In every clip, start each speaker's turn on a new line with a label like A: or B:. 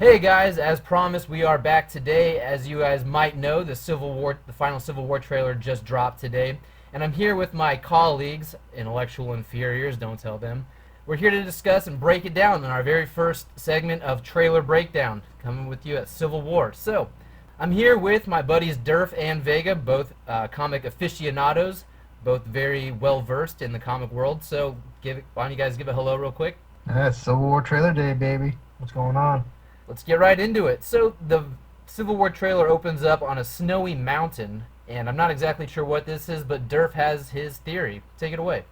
A: Hey guys, as promised, we are back today. As you guys might know, the final Civil War trailer just dropped today, and I'm here with my colleagues, intellectual inferiors, don't tell them. We're here to discuss and break it down in our very first segment of Trailer Breakdown, coming with you at Civil War. So, I'm here with my buddies Durf and Vega, both comic aficionados, both very well versed in the comic world. So, why don't you guys give a hello real quick?
B: That's Civil War trailer day, baby. What's going on?
A: Let's get right into it. So the Civil War trailer opens up on a snowy mountain, and I'm not exactly sure what this is, but Durf has his theory. Take it away.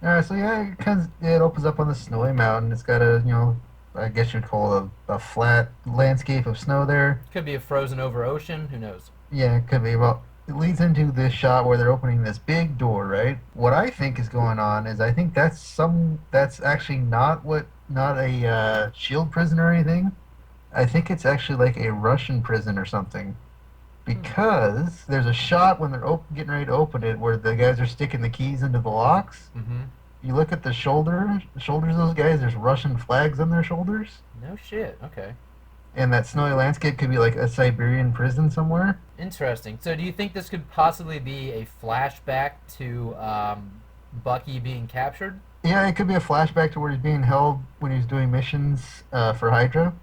B: All right, so yeah, it opens up on the snowy mountain. It's got I guess you'd call it a flat landscape of snow there.
A: Could be a frozen over ocean. Who knows?
B: Yeah, it could be. Well, it leads into this shot where they're opening this big door, right? What I think is going on is I think that's actually not a shield prison or anything. I think it's actually like a Russian prison or something.
A: Hmm.
B: Because there's a shot when they're getting ready to open it where the guys are sticking the keys into the locks.
A: Mm-hmm.
B: You look at the shoulders of those guys. There's Russian flags on their shoulders,
A: No shit. Okay.
B: and that snowy landscape could be like a Siberian prison somewhere.
A: Interesting. So do you think this could possibly be a flashback to Bucky being captured?
B: Yeah, it could be a flashback to where he's being held when he's doing missions for Hydra,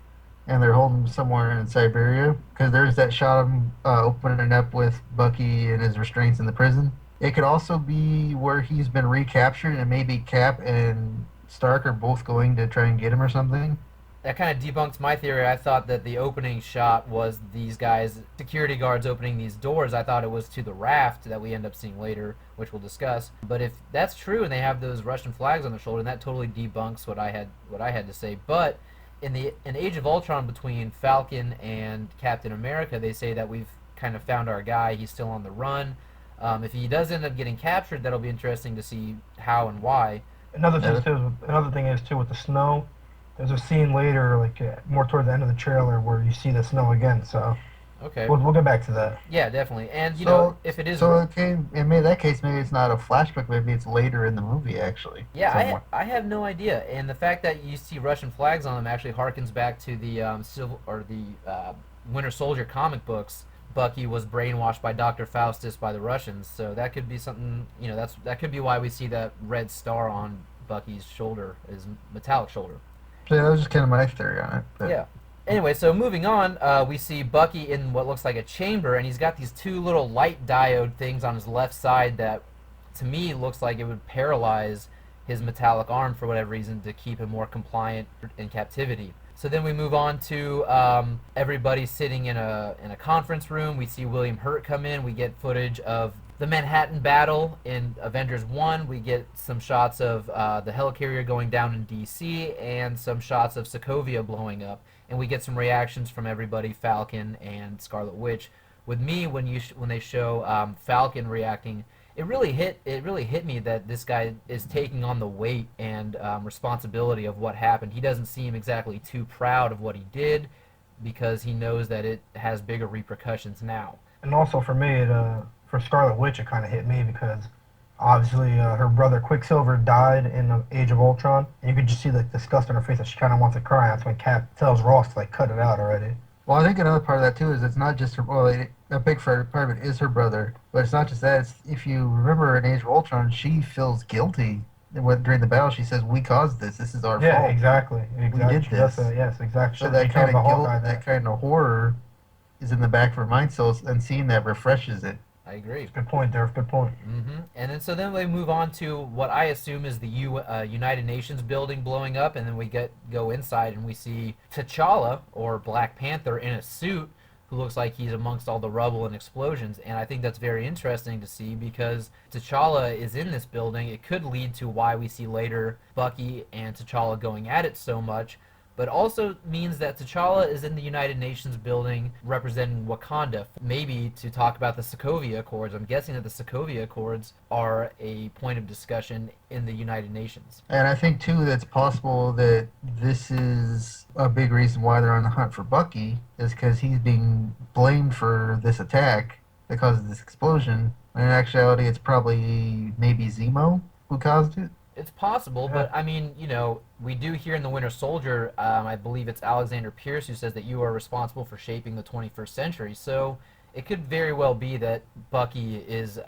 B: and they're holding him somewhere in Siberia. Because there's that shot of him opening up with Bucky and his restraints in the prison. It could also be where he's been recaptured, and maybe Cap and Stark are both going to try and get him or something.
A: That kind of debunks my theory. I thought that the opening shot was these guys, security guards opening these doors. I thought it was to the raft that we end up seeing later, which we'll discuss. But if that's true and they have those Russian flags on their shoulder, that totally debunks what I had to say. But in Age of Ultron between Falcon and Captain America, they say that we've kind of found our guy. He's still on the run. If he does end up getting captured, that'll be interesting to see how and why.
C: Another thing is too with the snow. There's a scene later, like more towards the end of the trailer, where you see the snow again. So
A: Okay.
C: we'll get back to that.
A: Yeah, definitely. And
B: So,
A: if it is,
B: so okay, in that case, maybe it's not a flashback. Maybe it's later in the movie, actually.
A: yeah,
B: Somewhere.
A: I have no idea. And the fact that you see Russian flags on them actually harkens back to the Winter Soldier comic books. Bucky was brainwashed by Dr. Faustus by the Russians, so that could be something. That could be why we see that red star on Bucky's shoulder, his metallic shoulder.
B: So yeah, that was just kind of my theory on it. But
A: Yeah. Anyway, so moving on, we see Bucky in what looks like a chamber, and he's got these two little light diode things on his left side that, to me, looks like it would paralyze his metallic arm for whatever reason to keep him more compliant in captivity. So then we move on to everybody sitting in a conference room. We see William Hurt come in. We get footage of the Manhattan battle in Avengers 1. We get some shots of the helicarrier going down in DC and some shots of Sokovia blowing up. And we get some reactions from everybody, Falcon and Scarlet Witch. With me, when they show Falcon reacting, it really hit me that this guy is taking on the weight and responsibility of what happened. He doesn't seem exactly too proud of what he did because he knows that it has bigger repercussions now.
C: And also for me, for Scarlet Witch, it kind of hit me because obviously her brother Quicksilver died in Age of Ultron, and you could just see the disgust on her face that she kind of wants to cry. That's when Cap tells Ross to like cut it out already.
B: well, I think another part of that too is it's not just her. Well, a big part of it is her brother, but it's not just that. It's, if you remember in Age of Ultron, she feels guilty. During the battle, she says, "We caused this. This is our
C: Yeah,
B: fault.
C: exactly.
B: did
C: She does
B: this."
C: say, yes, exactly.
B: So
C: She
B: that
C: tells
B: kind
C: the
B: of guilt,
C: Hawkeye
B: that kind of horror, is in the back of her mind. So, and seeing that refreshes it.
A: I agree.
C: Good point, Derek. Good point.
A: And then we move on to what I assume is the United Nations building blowing up, and then we go inside and we see T'Challa or Black Panther in a suit who looks like he's amongst all the rubble and explosions. And I think that's very interesting to see because T'Challa is in this building. It could lead to why we see later Bucky and T'Challa going at it so much, but also means that T'Challa is in the United Nations building representing Wakanda, maybe to talk about the Sokovia Accords. I'm guessing that the Sokovia Accords are a point of discussion in the United Nations.
B: And I think too that's possible that this is a big reason why they're on the hunt for Bucky is because he's being blamed for this attack because of this explosion. When in actuality, it's probably maybe Zemo who caused it.
A: It's possible,
C: Yeah.
A: but I mean, we do hear in the Winter Soldier, I believe it's Alexander Pierce who says that you are responsible for shaping the 21st century. So it could very well be that Bucky is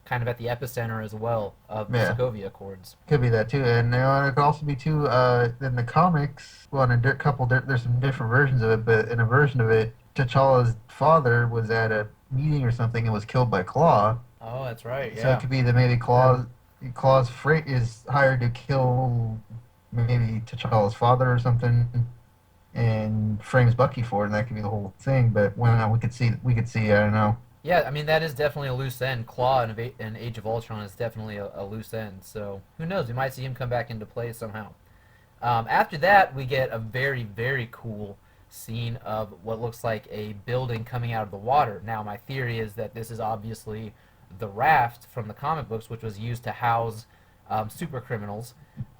A: kind of at the epicenter as well of the
B: Yeah,
A: Sokovia Accords.
B: could be that too, and it could also be too. In the comics, well, in a there's some different versions of it, but in a version of it, T'Challa's father was at a meeting or something and was killed by Claw.
A: Oh, that's right.
B: So it
A: Yeah.
B: could be that maybe
C: Yeah.
B: Claw's freight is hired to kill maybe T'Challa's father or something, and frames Bucky for it, and that could be the whole thing. But when we could see, I don't know.
A: Yeah, I mean that is definitely a loose end. Claw in Age of Ultron is definitely a loose end. So who knows? We might see him come back into play somehow. After that, we get a very, very cool scene of what looks like a building coming out of the water. Now, my theory is that this is obviously the raft from the comic books, which was used to house super criminals.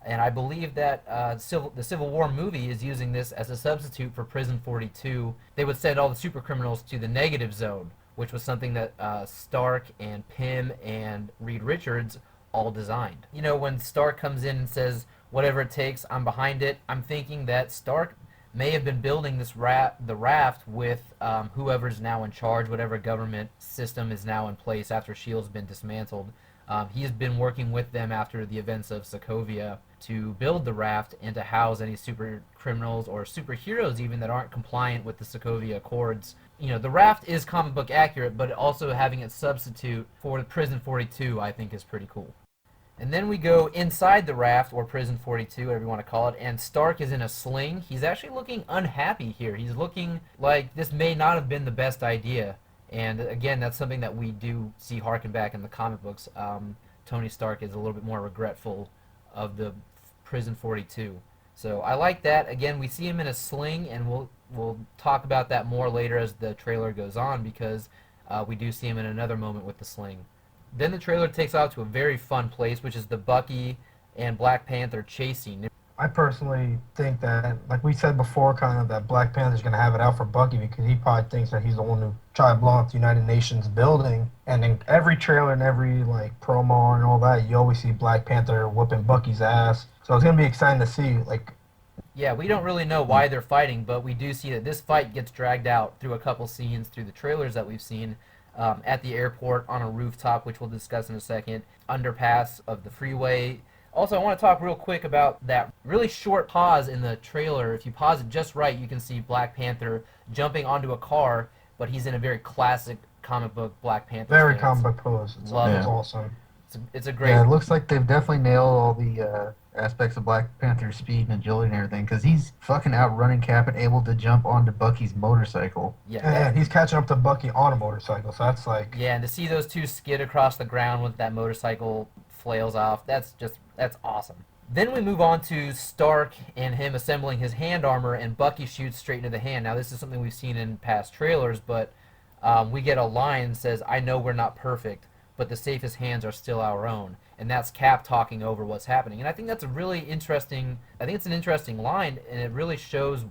A: And I believe that the Civil War movie is using this as a substitute for Prison 42. They would send all the super criminals to the negative zone, which was something that Stark and Pym and Reed Richards all designed. When Stark comes in and says, whatever it takes, I'm behind it, I'm thinking that Stark may have been building the raft with whoever's now in charge, whatever government system is now in place after S.H.I.E.L.D's been dismantled. He has been working with them after the events of Sokovia to build the raft and to house any super criminals or superheroes even that aren't compliant with the Sokovia Accords. The raft is comic book accurate, but also having it substitute for the Prison 42 I think is pretty cool. And then we go inside the raft, or Prison 42, whatever you want to call it, and Stark is in a sling. He's actually looking unhappy here. He's looking like this may not have been the best idea. And again, that's something that we do see harken back in the comic books. Tony Stark is a little bit more regretful of the Prison 42. So I like that. Again, we see him in a sling, and we'll talk about that more later as the trailer goes on because we do see him in another moment with the sling. Then the trailer takes off to a very fun place, which is the Bucky and Black Panther chase scene.
C: I personally think that, like we said before, kind of that Black Panther's going to have it out for Bucky because he probably thinks that he's the one who tried to blow up the United Nations building. And in every trailer and every like promo and all that, you always see Black Panther whooping Bucky's ass. So it's going to be exciting to see. Like,
A: Yeah, we don't really know why they're fighting, but we do see that this fight gets dragged out through a couple scenes through the trailers that we've seen. At the airport, on a rooftop, which we'll discuss in a second, underpass of the freeway. Also, I want to talk real quick about that really short pause in the trailer. If you pause it just right, you can see Black Panther jumping onto a car, but he's in a very classic comic book Black Panther
C: very
A: stance.
C: comic pose.
A: Love
C: It's
B: it.
C: awesome.
A: It's a great.
B: Yeah, it looks like they've definitely nailed all the aspects of Black Panther's speed and agility and everything, because he's fucking outrunning Cap and able to jump onto Bucky's motorcycle.
C: And he's catching up to Bucky on a motorcycle. So that's like,
A: Yeah, and to see those two skid across the ground with that motorcycle flails off, that's awesome. Then we move on to Stark and him assembling his hand armor, and Bucky shoots straight into the hand. Now, this is something we've seen in past trailers, but we get a line that says, "I know we're not perfect, but the safest hands are still our own." And that's Cap talking over what's happening. And I think that's a really interesting, I think it's an interesting line, and it really shows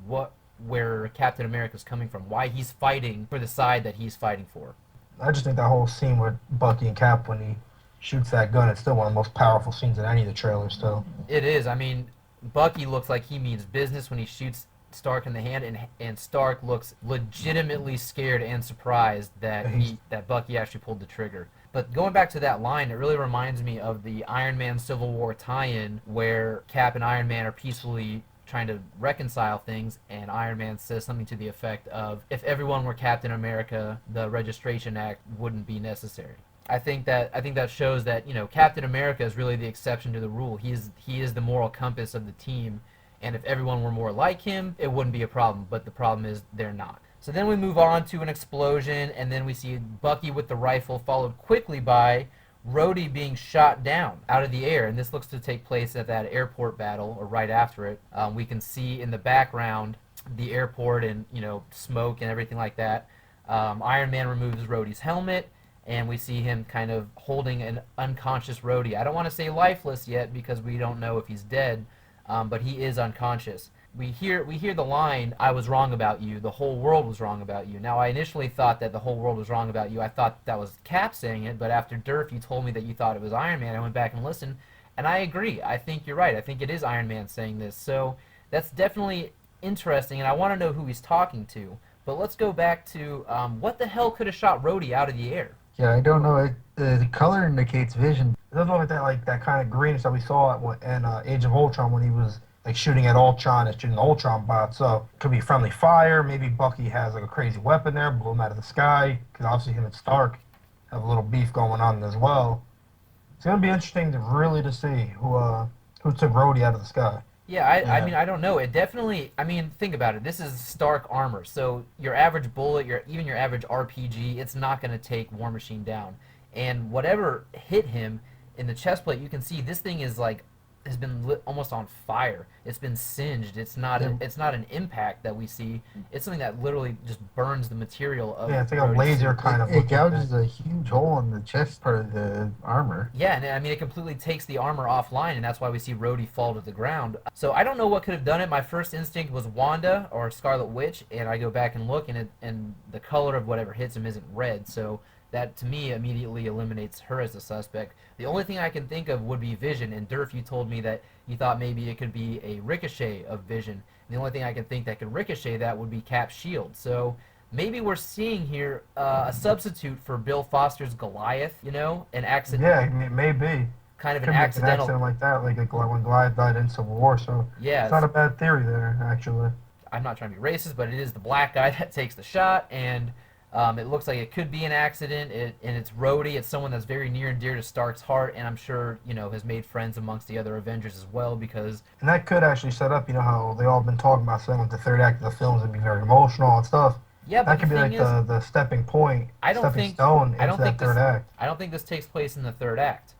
A: where Captain America's coming from, why he's fighting for the side that he's fighting for.
C: I just think that whole scene with Bucky and Cap when he shoots that gun, it's still one of the most powerful scenes in any of the trailers still.
A: It is. I mean, Bucky looks like he means business when he shoots Stark in the hand, and Stark looks legitimately scared and surprised that Bucky actually pulled the trigger. But going back to that line, it really reminds me of the Iron Man Civil War tie-in where Cap and Iron Man are peacefully trying to reconcile things, and Iron Man says something to the effect of, "If everyone were Captain America, the Registration Act wouldn't be necessary." I think that shows that Captain America is really the exception to the rule. He is the moral compass of the team, and if everyone were more like him, it wouldn't be a problem. But the problem is they're not. So then we move on to an explosion, and then we see Bucky with the rifle, followed quickly by Rhodey being shot down out of the air, and this looks to take place at that airport battle, or right after it. We can see in the background the airport and smoke and everything like that. Iron Man removes Rhodey's helmet, and we see him kind of holding an unconscious Rhodey. I don't want to say lifeless yet because we don't know if he's dead, but he is unconscious. We hear the line, "I was wrong about you, the whole world was wrong about you." Now, I initially thought that the whole world was wrong about you. I thought that was Cap saying it, but after Durf, you told me that you thought it was Iron Man. I went back and listened, And I agree. I think you're right. I think it is Iron Man saying this. So that's definitely interesting, and I want to know who he's talking to. But let's go back to what the hell could have shot Rhodey out of the air?
B: Yeah, I don't know. The color indicates vision.
C: It doesn't look like that kind of greenish that we saw in Age of Ultron when he was like shooting at Ultron and shooting the Ultron bot. So it could be friendly fire. Maybe Bucky has like a crazy weapon there, blew him out of the sky. Because obviously him and Stark have a little beef going on as well. It's gonna be interesting to see who took Rhodey out of the sky.
A: Yeah, I
B: Yeah.
A: mean, I don't know. It definitely, I mean, think about it. This is Stark armor. So your average bullet, even your average RPG, it's not going to take War Machine down. And whatever hit him in the chest plate, you can see this thing is like has been lit almost on fire. It's been singed.
B: Yeah.
A: It's not an impact that we see. It's something that literally just burns the material of
C: Yeah, it's like a
A: Rhodey's
C: laser
A: suit.
C: kind of.
B: It gouges a huge hole in the chest part of the armor.
A: Yeah, and I mean, it completely takes the armor offline, and that's why we see Rhodey fall to the ground. So I don't know what could have done it. My first instinct was Wanda or Scarlet Witch, and I go back and look, and the color of whatever hits him isn't red. So that, to me, immediately eliminates her as a suspect. The only thing I can think of would be Vision, and Durf, you told me that you thought maybe it could be a ricochet of Vision. And the only thing I can think that could ricochet that would be Cap's shield. So maybe we're seeing here a substitute for Bill Foster's Goliath, you know, an accident,
C: Yeah, it may be.
A: kind of
C: Could
A: an
C: be an
A: accidental.
C: accident like that, like when Goliath died in Civil War. So
A: Yeah,
C: it's not a bad theory there, actually.
A: I'm not trying to be racist, but it is the black guy that takes the shot, and it looks like it could be an accident. And it's Rhodey. It's someone that's very near and dear to Stark's heart, and I'm sure has made friends amongst the other Avengers as well. Because
C: And that could actually set up, how they all been talking about saying like the third act of the films would be very emotional and stuff.
A: yeah,
C: That
A: but
C: could
A: the
C: be
A: thing
C: like
A: is,
C: the stepping point,
A: I don't
C: stepping
A: think
C: stone
A: I
C: into
A: don't think
C: that third
A: this
C: act.
A: I don't think this takes place in the third act.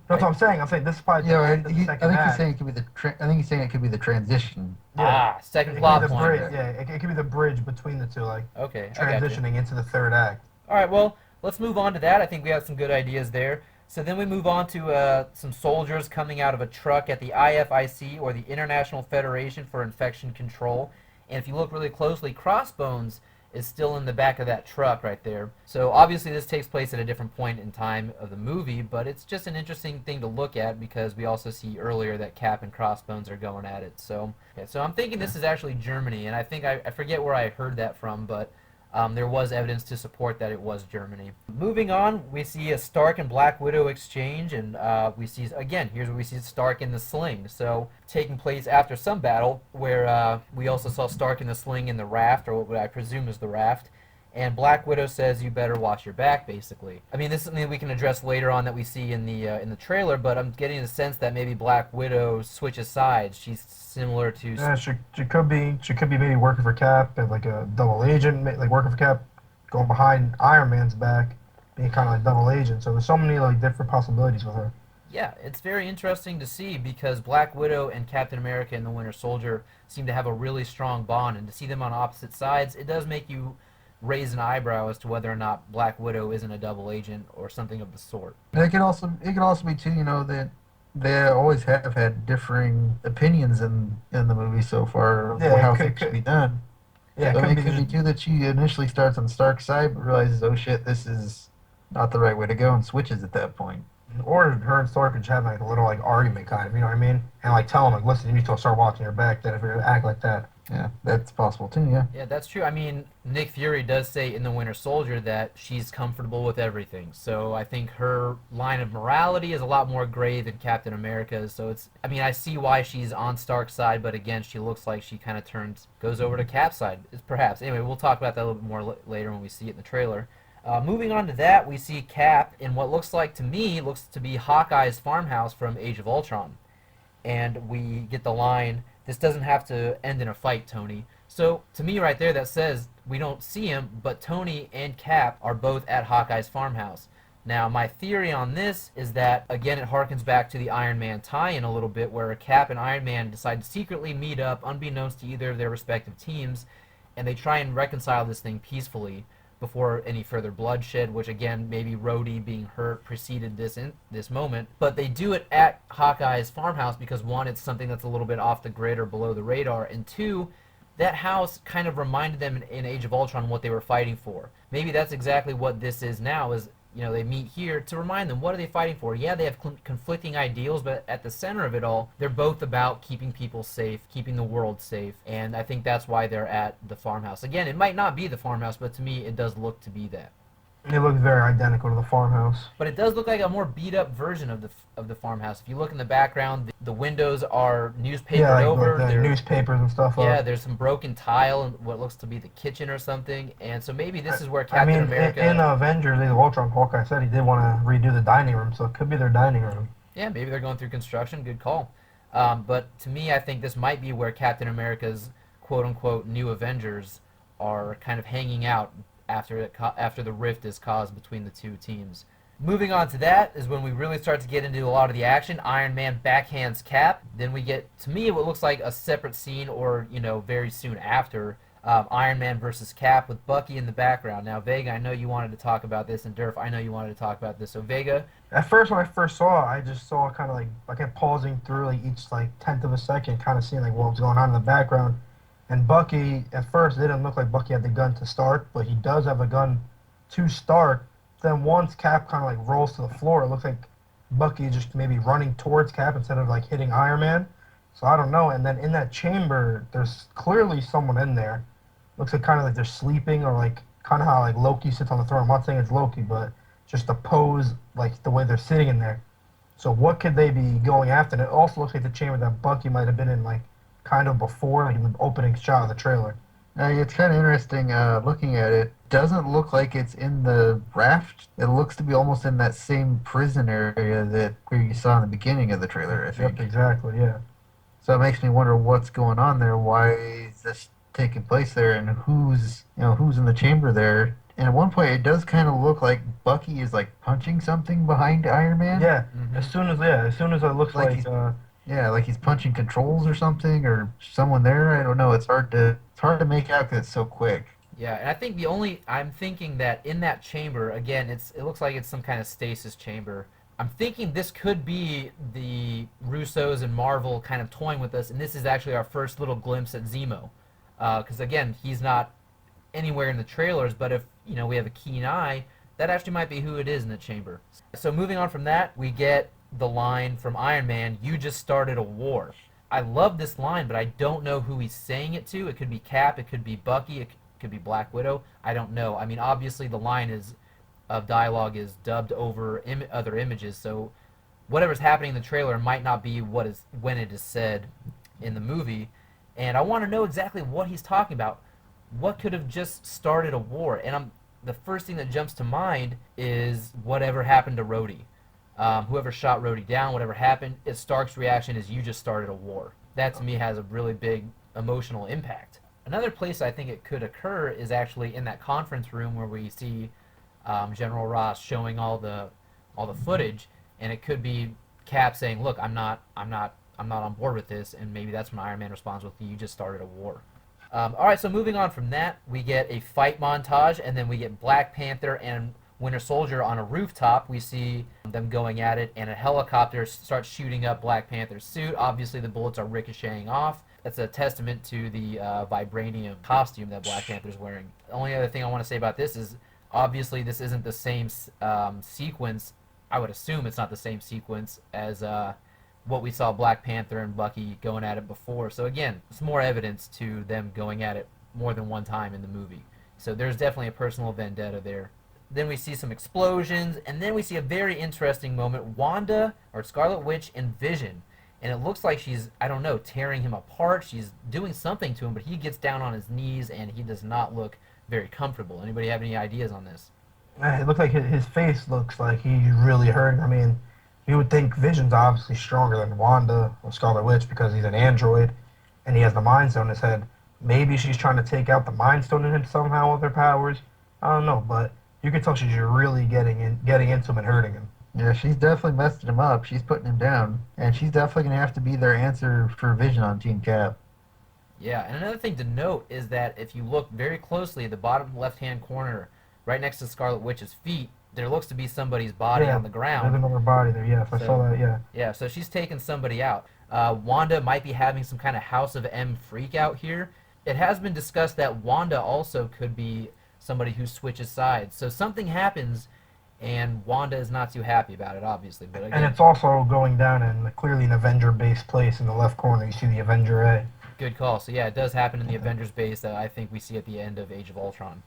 C: That's what I'm saying. I'm saying this is probably
B: Yeah,
C: the
B: I,
C: end of the
B: I
C: second
B: think he's
C: act.
B: saying it could be I think he's saying it could be the transition.
A: Ah, second
C: It could
A: plot
C: be the
A: point.
C: bridge. Yeah, it could be the bridge between the two, like
A: Okay, I got you.
C: transitioning into the third act.
A: All right, well, let's move on to that. I think we have some good ideas there. So then we move on to some soldiers coming out of a truck at the IFIC, or the International Federation for Infection Control. And if you look really closely, Crossbones is still in the back of that truck right there. So obviously this takes place at a different point in time of the movie, but it's just an interesting thing to look at because we also see earlier that Cap and Crossbones are going at it. So, yeah, so I'm thinking this is actually Germany, and I think I forget where I heard that from, but there was evidence to support that it was Germany. Moving on, we see a Stark and Black Widow exchange, and we see, again, here's where we see Stark in the sling. So, taking place after some battle, where we also saw Stark in the sling in the raft, or what I presume is the raft. And Black Widow says, "You better watch your back." Basically, I mean, this is something we can address later on that we see in the trailer. But I'm getting the sense that maybe Black Widow switches sides. She's similar to
C: Yeah, she could be maybe working for Cap and like a double agent, like working for Cap, going behind Iron Man's back, being kind of like double agent. So there's so many like different possibilities with her.
A: Yeah, it's very interesting to see because Black Widow and Captain America and the Winter Soldier seem to have a really strong bond, and to see them on opposite sides, it does make you raise an eyebrow as to whether or not Black Widow isn't a double agent or something of the sort.
B: And it can also be too, that they always have had differing opinions in the movie so far of
C: Yeah,
B: how
C: it could-
B: things should be done.
C: Yeah,
B: So
C: it
B: it
C: could
B: could be too that she initially starts on Stark's side but realizes, oh shit, this is not the right way to go, and switches at that point.
C: or her and Stark could just have like a little like argument kind of, you know what I mean? And like tell him like, listen, you need to start watching your back. Then if you're gonna act like that.
B: Yeah, that's possible too. Yeah.
A: Yeah, that's true. I mean, Nick Fury does say in The Winter Soldier that she's comfortable with everything. So I think her line of morality is a lot more gray than Captain America's. So I mean, I see why she's on Stark's side, but again, she looks like she kind of goes over to Cap's side, perhaps. Anyway, we'll talk about that a little bit more later when we see it in the trailer. Moving on to that, we see Cap in what looks to be Hawkeye's farmhouse from Age of Ultron. And we get the line, "This doesn't have to end in a fight, Tony." So, to me right there, that says we don't see him, but Tony and Cap are both at Hawkeye's farmhouse. Now, my theory on this is that, again, it harkens back to the Iron Man tie-in a little bit, where Cap and Iron Man decide to secretly meet up, unbeknownst to either of their respective teams, and they try and reconcile this thing peacefully before any further bloodshed, which again, maybe Rhodey being hurt preceded this moment. But they do it at Hawkeye's farmhouse because, one, it's something that's a little bit off the grid or below the radar, and two, that house kind of reminded them in Age of Ultron what they were fighting for. Maybe that's exactly what this is now, is they meet here to remind them, what are they fighting for? Yeah, they have conflicting ideals, but at the center of it all, they're both about keeping people safe, keeping the world safe, and I think that's why they're at the farmhouse. Again, it might not be the farmhouse, but to me, it does look to be that.
C: It looks very identical to the farmhouse.
A: But it does look like a more beat up version of the farmhouse. If you look in the background, the windows are newspapered
C: Yeah, like,
A: over.
C: like the newspapers and stuff.
A: Yeah, there's some broken tile in what looks to be the kitchen or something, and so maybe this is where
C: I
A: Captain
C: mean,
A: America.
C: in Avengers: Age of Ultron, Hawkeye said he did want to redo the dining room, so it could be their dining room.
A: Yeah, maybe they're going through construction. Good call. But to me, I think this might be where Captain America's quote unquote new Avengers are kind of hanging out after the rift is caused between the two teams. Moving on to that is when we really start to get into a lot of the action. Iron Man backhands Cap. Then we get, to me, what looks like a separate scene, or very soon after, Iron Man versus Cap with Bucky in the background. Now, Vega, I know you wanted to talk about this, and Durf, I know you wanted to talk about this. So, Vega.
C: At first, when I first saw it, I just saw kind of like I kept pausing through like each like tenth of a second, kind of seeing like what was going on in the background. And Bucky, at first, it didn't look like Bucky had the gun to start, but he does have a gun to start. Then once Cap kind of like rolls to the floor, it looks like Bucky just maybe running towards Cap instead of like hitting Iron Man. So I don't know. And then in that chamber, there's clearly someone in there. Looks like kind of like they're sleeping, or like kind of how like Loki sits on the throne. I'm not saying it's Loki, but just the pose, like the way they're sitting in there. So what could they be going after? And it also looks like the chamber that Bucky might have been in, like kind of before, like in the opening shot of the trailer.
B: It's kind of interesting looking at it. Doesn't look like it's in the raft. It looks to be almost in that same prison area that where you saw in the beginning of the trailer, I think.
C: Yep, exactly, yeah.
B: So it makes me wonder what's going on there. Why is this taking place there, and who's in the chamber there? And at one point, it does kind of look like Bucky is like punching something behind Iron Man.
C: Yeah,
A: Mhm.
C: as soon as it looks
B: Like
C: like,
B: he's- Yeah, like he's punching controls or something, or someone there. I don't know. It's hard to make out because it's so quick.
A: Yeah, and I think I'm thinking that in that chamber, again, it looks like it's some kind of stasis chamber. I'm thinking this could be the Russos and Marvel kind of toying with us, and this is actually our first little glimpse at Zemo. Because again, he's not anywhere in the trailers, but if we have a keen eye, that actually might be who it is in the chamber. So moving on from that, we get the line from Iron Man, "You just started a war." I love this line, but I don't know who he's saying it to. It could be Cap, it could be Bucky, it could be Black Widow. I don't know. I mean, obviously the line of dialogue is dubbed over other images, so whatever's happening in the trailer might not be when it is said in the movie. And I want to know exactly what he's talking about. What could have just started a war? And the first thing that jumps to mind is whatever happened to Rhodey. Whoever shot Rhodey down, whatever happened, Stark's reaction is, "You just started a war." That to me has a really big emotional impact. Another place I think it could occur is actually in that conference room where we see General Ross showing all the footage, and it could be Cap saying, "Look, I'm not on board with this," and maybe that's when Iron Man responds with, "You just started a war." All right, so moving on from that, we get a fight montage, and then we get Black Panther and Winter Soldier on a rooftop. We see them going at it, and a helicopter starts shooting up Black Panther's suit. Obviously, the bullets are ricocheting off. That's a testament to the vibranium costume that Black Panther's wearing. The only other thing I want to say about this is, obviously, this isn't the same sequence. I would assume it's not the same sequence as what we saw Black Panther and Bucky going at it before. So again, it's more evidence to them going at it more than one time in the movie. So there's definitely a personal vendetta there. Then we see some explosions, and then we see a very interesting moment. Wanda, or Scarlet Witch, and Vision. And it looks like she's, I don't know, tearing him apart. She's doing something to him, but he gets down on his knees, and he does not look very comfortable. Anybody have any ideas on this?
C: It looks like his face looks like he's really hurt. I mean, you would think Vision's obviously stronger than Wanda or Scarlet Witch because he's an android and he has the Mind Stone in his head. Maybe she's trying to take out the Mind Stone in him somehow with her powers. I don't know, but you can tell she's really getting into him and hurting him.
B: Yeah, she's definitely messing him up. She's putting him down, and she's definitely gonna have to be their answer for Vision on Team Cap.
A: Yeah, and another thing to note is that if you look very closely at the bottom left-hand corner, right next to Scarlet Witch's feet, there looks to be somebody's body on the ground.
C: There's another body there, yes. I saw that, yeah.
A: Yeah, so she's taking somebody out. Wanda might be having some kind of House of M freak out here. It has been discussed that Wanda also could be somebody who switches sides. So something happens, and Wanda is not too happy about it, obviously. But
C: And
A: again,
C: it's also going down in clearly an Avenger-based place in the left corner. You see the Avenger A.
A: good call. So yeah, it does happen in the Avengers base that I think we see at the end of Age of Ultron.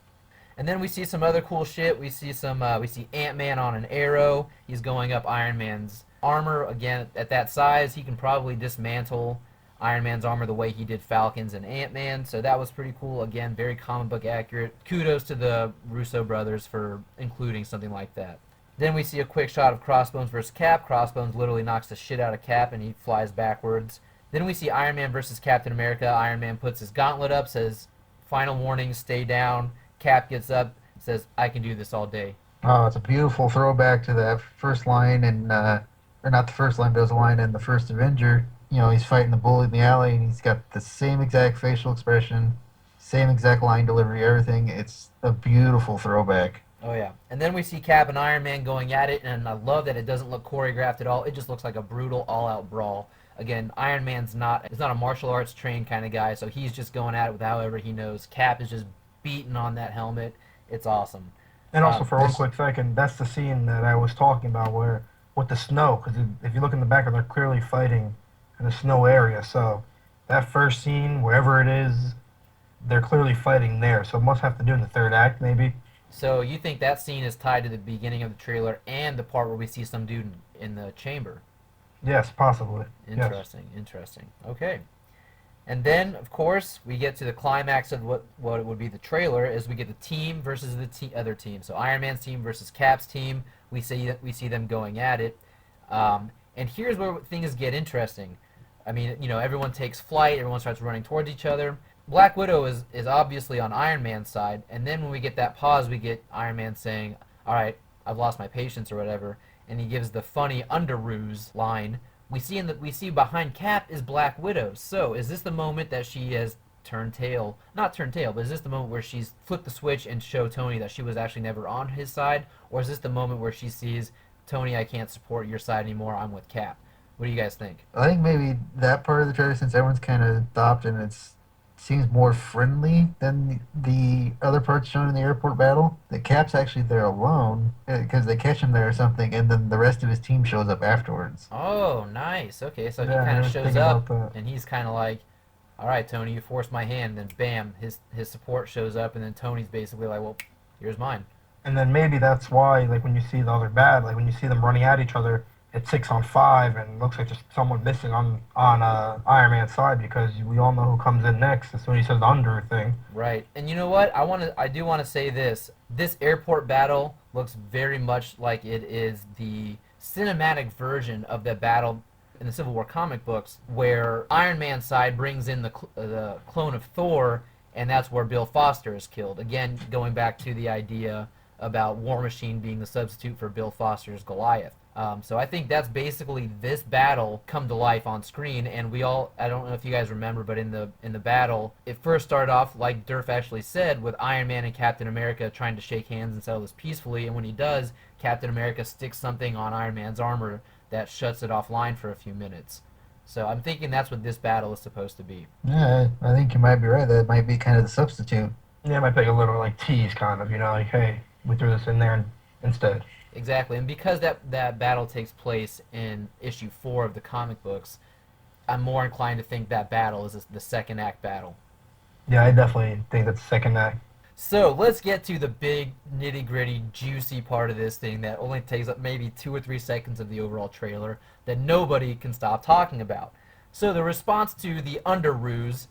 A: And then we see some other cool shit. We see we see Ant-Man on an arrow. He's going up Iron Man's armor. Again, at that size, he can probably dismantle Iron Man's armor the way he did Falcon's and Ant-Man. So that was pretty cool. Again, very comic book accurate. Kudos to the Russo brothers for including something like that. Then we see a quick shot of Crossbones versus Cap. Crossbones literally knocks the shit out of Cap and he flies backwards. Then we see Iron Man versus Captain America. Iron Man puts his gauntlet up, says, "Final warning, stay down." Cap gets up, says, "I can do this all day."
B: Oh, it's a beautiful throwback to that first line, or not the first line, but it was a line in the first Avenger. You know, he's fighting the bully in the alley, and he's got the same exact facial expression, same exact line delivery, everything. It's a beautiful throwback.
A: Oh yeah. And then we see Cap and Iron Man going at it, and I love that it doesn't look choreographed at all. It just looks like a brutal all-out brawl. Again, Iron Man's not a martial arts trained kind of guy, so he's just going at it with however he knows. Cap is just beating on that helmet. It's awesome.
C: And also, for one
B: this-
C: quick second, that's the scene that I was talking about where with the snow, because if you look in the background, they're clearly fighting in a snow area. So that first scene, wherever it is, they're clearly fighting there. So it must have to do in the third act, maybe.
A: So you think that scene is tied to the beginning of the trailer and the part where we see some dude in the chamber?
C: Yes, possibly. Yes.
A: Interesting, interesting. Okay. And then, of course, we get to the climax of what would be the trailer, is we get the team versus the other team. So Iron Man's team versus Cap's team. We see them going at it. And here's where things get interesting. I mean, you know, everyone takes flight. Everyone starts running towards each other. Black Widow is obviously on Iron Man's side. And then when we get that pause, we get Iron Man saying, "All right, I've lost my patience," or whatever. And he gives the funny under-ruse line. We see behind Cap is Black Widow. So is this the moment that she has turned tail? Not turned tail, but is this the moment where she's flipped the switch and show Tony that she was actually never on his side? Or is this the moment where she sees, "Tony, I can't support your side anymore. I'm with Cap"? What do you guys think?
B: I think maybe that part of the trailer, since everyone's kind of adopted, and it seems more friendly than the other parts shown in the airport battle. The Cap's actually there alone because they catch him there or something, and then the rest of his team shows up afterwards.
A: Oh, nice. Okay, so he
C: Yeah, I
A: kind of
C: was
A: shows
C: thinking
A: up,
C: about that.
A: and he's kind of like, "All right, Tony, you forced my hand." Then bam, his support shows up, and then Tony's basically like, "Well, here's mine."
C: And then maybe that's why, like, when you see the other bad, like when you see them running at each other, it's 6-on-5, and it looks like just someone missing on Iron Man's side because we all know who comes in next as soon as he says the under thing.
A: Right. And you know what? I do want to say this. This airport battle looks very much like it is the cinematic version of the battle in the Civil War comic books, where Iron Man's side brings in the clone of Thor, and that's where Bill Foster is killed. Again, going back to the idea about War Machine being the substitute for Bill Foster's Goliath. So I think that's basically this battle come to life on screen, and I don't know if you guys remember, but in the battle, it first started off, like Durf actually said, with Iron Man and Captain America trying to shake hands and settle this peacefully, and when he does, Captain America sticks something on Iron Man's armor that shuts it offline for a few minutes. So I'm thinking that's what this battle is supposed to be.
B: Yeah, I think you might be right. That might be kind of the substitute.
C: Yeah, it might be like a little like tease kind of, like, hey, we threw this in there instead.
A: Exactly, and because that battle takes place in issue 4 of the comic books, I'm more inclined to think that battle is the second act battle.
C: Yeah, I definitely think that's the second act.
A: So let's get to the big nitty gritty juicy part of this thing that only takes up maybe 2 or 3 seconds of the overall trailer that nobody can stop talking about. So the response to the under ruse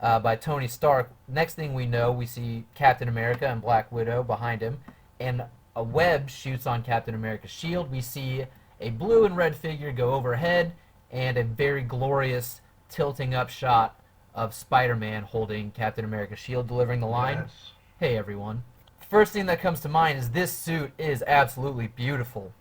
A: by Tony Stark, next thing we know, we see Captain America and Black Widow behind him, and a web shoots on Captain America's shield. We see a blue and red figure go overhead, and a very glorious tilting up shot of Spider-Man holding Captain America's shield, delivering the line,
C: Yes.
A: "Hey everyone." First thing that comes to mind is this suit is absolutely beautiful.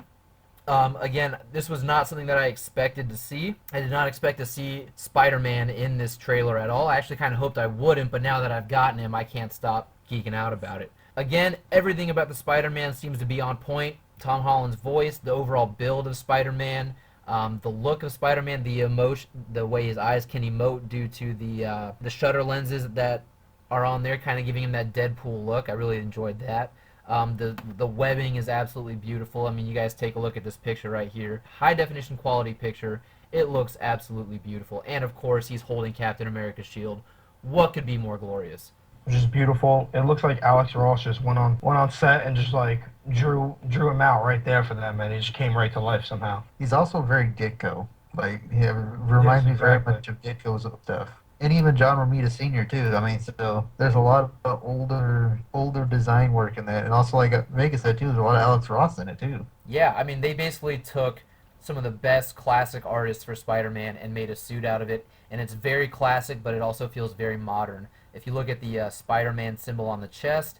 A: Again, this was not something that I expected to see. I did not expect to see Spider-Man in this trailer at all. I actually kind of hoped I wouldn't, but now that I've gotten him, I can't stop geeking out about it. Again, everything about the Spider-Man seems to be on point. Tom Holland's voice, the overall build of Spider-Man, the look of Spider-Man, the emotion, the way his eyes can emote due to the shutter lenses that are on there, kind of giving him that Deadpool look. I really enjoyed that. The webbing is absolutely beautiful. I mean, you guys take a look at this picture right here. High definition quality picture. It looks absolutely beautiful. And of course, he's holding Captain America's shield. What could be more glorious?
C: Which is beautiful. It looks like Alex Ross just went on set and just like drew him out right there for them, and he just came right to life somehow.
B: He's also very Ditko. Like, he reminds me very
C: exactly.
B: much of Ditko's stuff. And even John Romita Sr. too. I mean, so there's a lot of older design work in that, and also like Vegas said too, there's a lot of Alex Ross in it too.
A: Yeah, I mean, they basically took some of the best classic artists for Spider-Man and made a suit out of it, and it's very classic, but it also feels very modern. If you look at the Spider-Man symbol on the chest,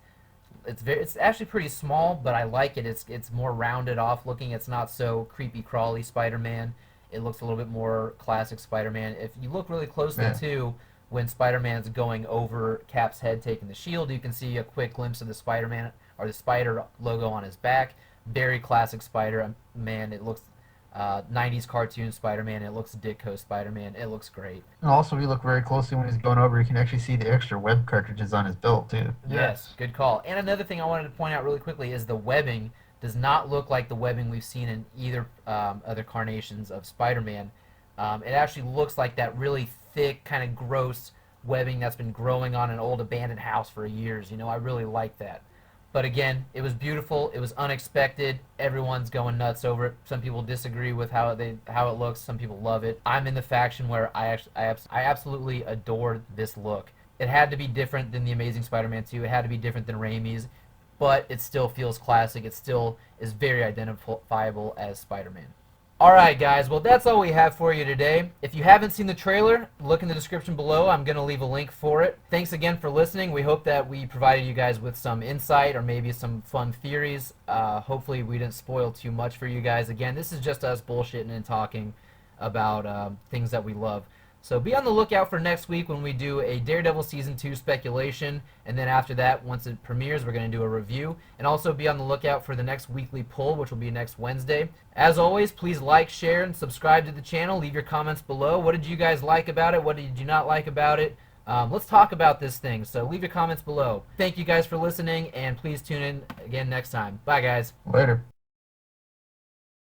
A: it's actually pretty small, but I like it. It's more rounded off looking. It's not so creepy crawly Spider-Man. It looks a little bit more classic Spider-Man. If you look really closely
B: Yeah.
A: too, when Spider-Man's going over Cap's head taking the shield, you can see a quick glimpse of the Spider-Man or the Spider logo on his back. Very classic Spider-Man. It looks 90s cartoon Spider-Man. It looks Ditko Spider-Man. It looks great.
B: And also, if you look very closely when he's going over, you can actually see the extra web cartridges on his belt too.
A: Yes, good call. And another thing I wanted to point out really quickly is the webbing does not look like the webbing we've seen in either other carnations of Spider-Man. It actually looks like that really thick, kind of gross webbing that's been growing on an old abandoned house for years. You know, I really like that. But again, it was beautiful. It was unexpected. Everyone's going nuts over it. Some people disagree with how it looks. Some people love it. I'm in the faction where I absolutely adore this look. It had to be different than the Amazing Spider-Man 2. It had to be different than Raimi's, but it still feels classic. It still is very identifiable as Spider-Man. Alright guys, well that's all we have for you today. If you haven't seen the trailer, look in the description below. I'm going to leave a link for it. Thanks again for listening. We hope that we provided you guys with some insight or maybe some fun theories. Hopefully we didn't spoil too much for you guys. Again, this is just us bullshitting and talking about things that we love. So be on the lookout for next week when we do a Daredevil Season 2 speculation, and then after that, once it premieres, we're going to do a review. And also be on the lookout for the next weekly poll, which will be next Wednesday. As always, please like, share, and subscribe to the channel. Leave your comments below. What did you guys like about it? What did you not like about it? Let's talk about this thing, so leave your comments below. Thank you guys for listening, and please tune in again next time. Bye, guys.
B: Later.